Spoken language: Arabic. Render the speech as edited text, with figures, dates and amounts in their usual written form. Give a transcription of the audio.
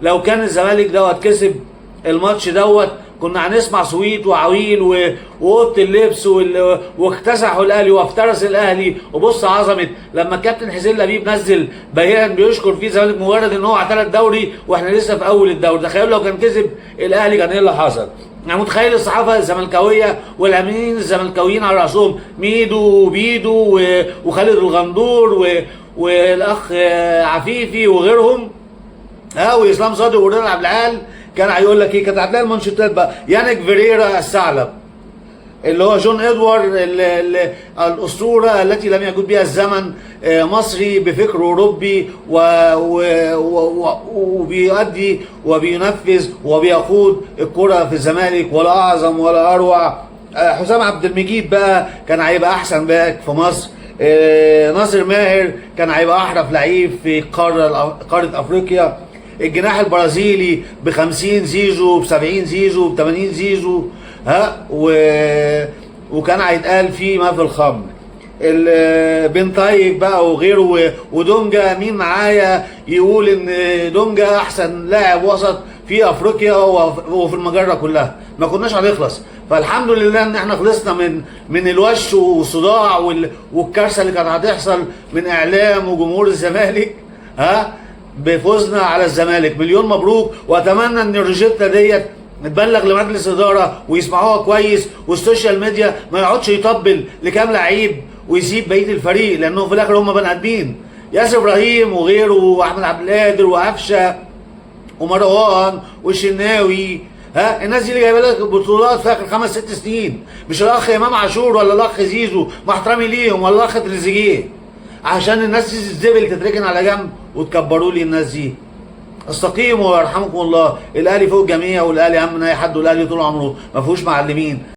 لو كان الزمالك دوت كسب الماتش دوت كنا هنسمع صويت وعويل واوضه اللبس واكتسحوا الاهلي وافترس الاهلي. وبص عظمه لما الكابتن حسين لبيب نزل بيان بيشكر فيه الزمالك مجرد ان هو اعتلى الدوري واحنا لسه في اول الدوري. تخيلوا لو كان كسب الاهلي كان ايه اللي حصل؟ انا متخيل الصحافه الزملكاويه والامين الزملكاويين على راسهم ميدو وبيدو وخالد الغندور والاخ عفيفي وغيرهم واسلام صادق ورضا عبد العال، كان هيقول لك ايه؟ كانت هتلاقي المانشيتات بقى يانيك فيريرا الثعلب اللي هو جون ادوارد الاسطوره التي لم يجد بها الزمن، مصري بفكر اوروبي وبيؤدي وبينفذ وبيقود الكره في الزمالك، ولا اعظم ولا اروع. حسام عبد المجيد بقى كان هيبقى احسن باك في مصر. ناصر ماهر كان هيبقى احرف لعيب في قاره افريقيا. الجناح البرازيلي ب50 زيزو، ب70 زيزو، ب80 زيزو، وكان هيتقال فيه ما في الخمر. بن طايق بقى وغيره ودونجا. مين معايا يقول ان دونجا احسن لاعب وسط في افريقيا وفي المجره كلها؟ ما كناش هنخلص. فالحمد لله ان احنا خلصنا من الوش والصداع والكارثه اللي كانت هتحصل من اعلام وجمهور الزمالك بفوزنا على الزمالك. مليون مبروك، واتمنى ان الروجيتا ديت تبلغ لمجلس اداره ويسمعوها كويس، والسوشيال ميديا ما يقعدش يطبل لكام لعيب ويسيب بقيه الفريق، لانهم في الاخر هم بني ادمين. ياسر ابراهيم وغيره واحمد عبد القادر وقفشه ومروان والشناوي، الناس دي اللي جايبه لك بطولات في اخر 5 6 سنين، مش الاخ امام عاشور ولا الاخ زيزو مع احترامي ليهم ولا الاخ تريزيجيه، عشان الناس دي الزبل تتركن على جنب وتكبروا لي الناس دي. استقيموا ويرحمكم الله. الاهلي فوق الجميع، والاهلي اهم من اي حد، والاهلي طول عمره ما فيهوش معلمين.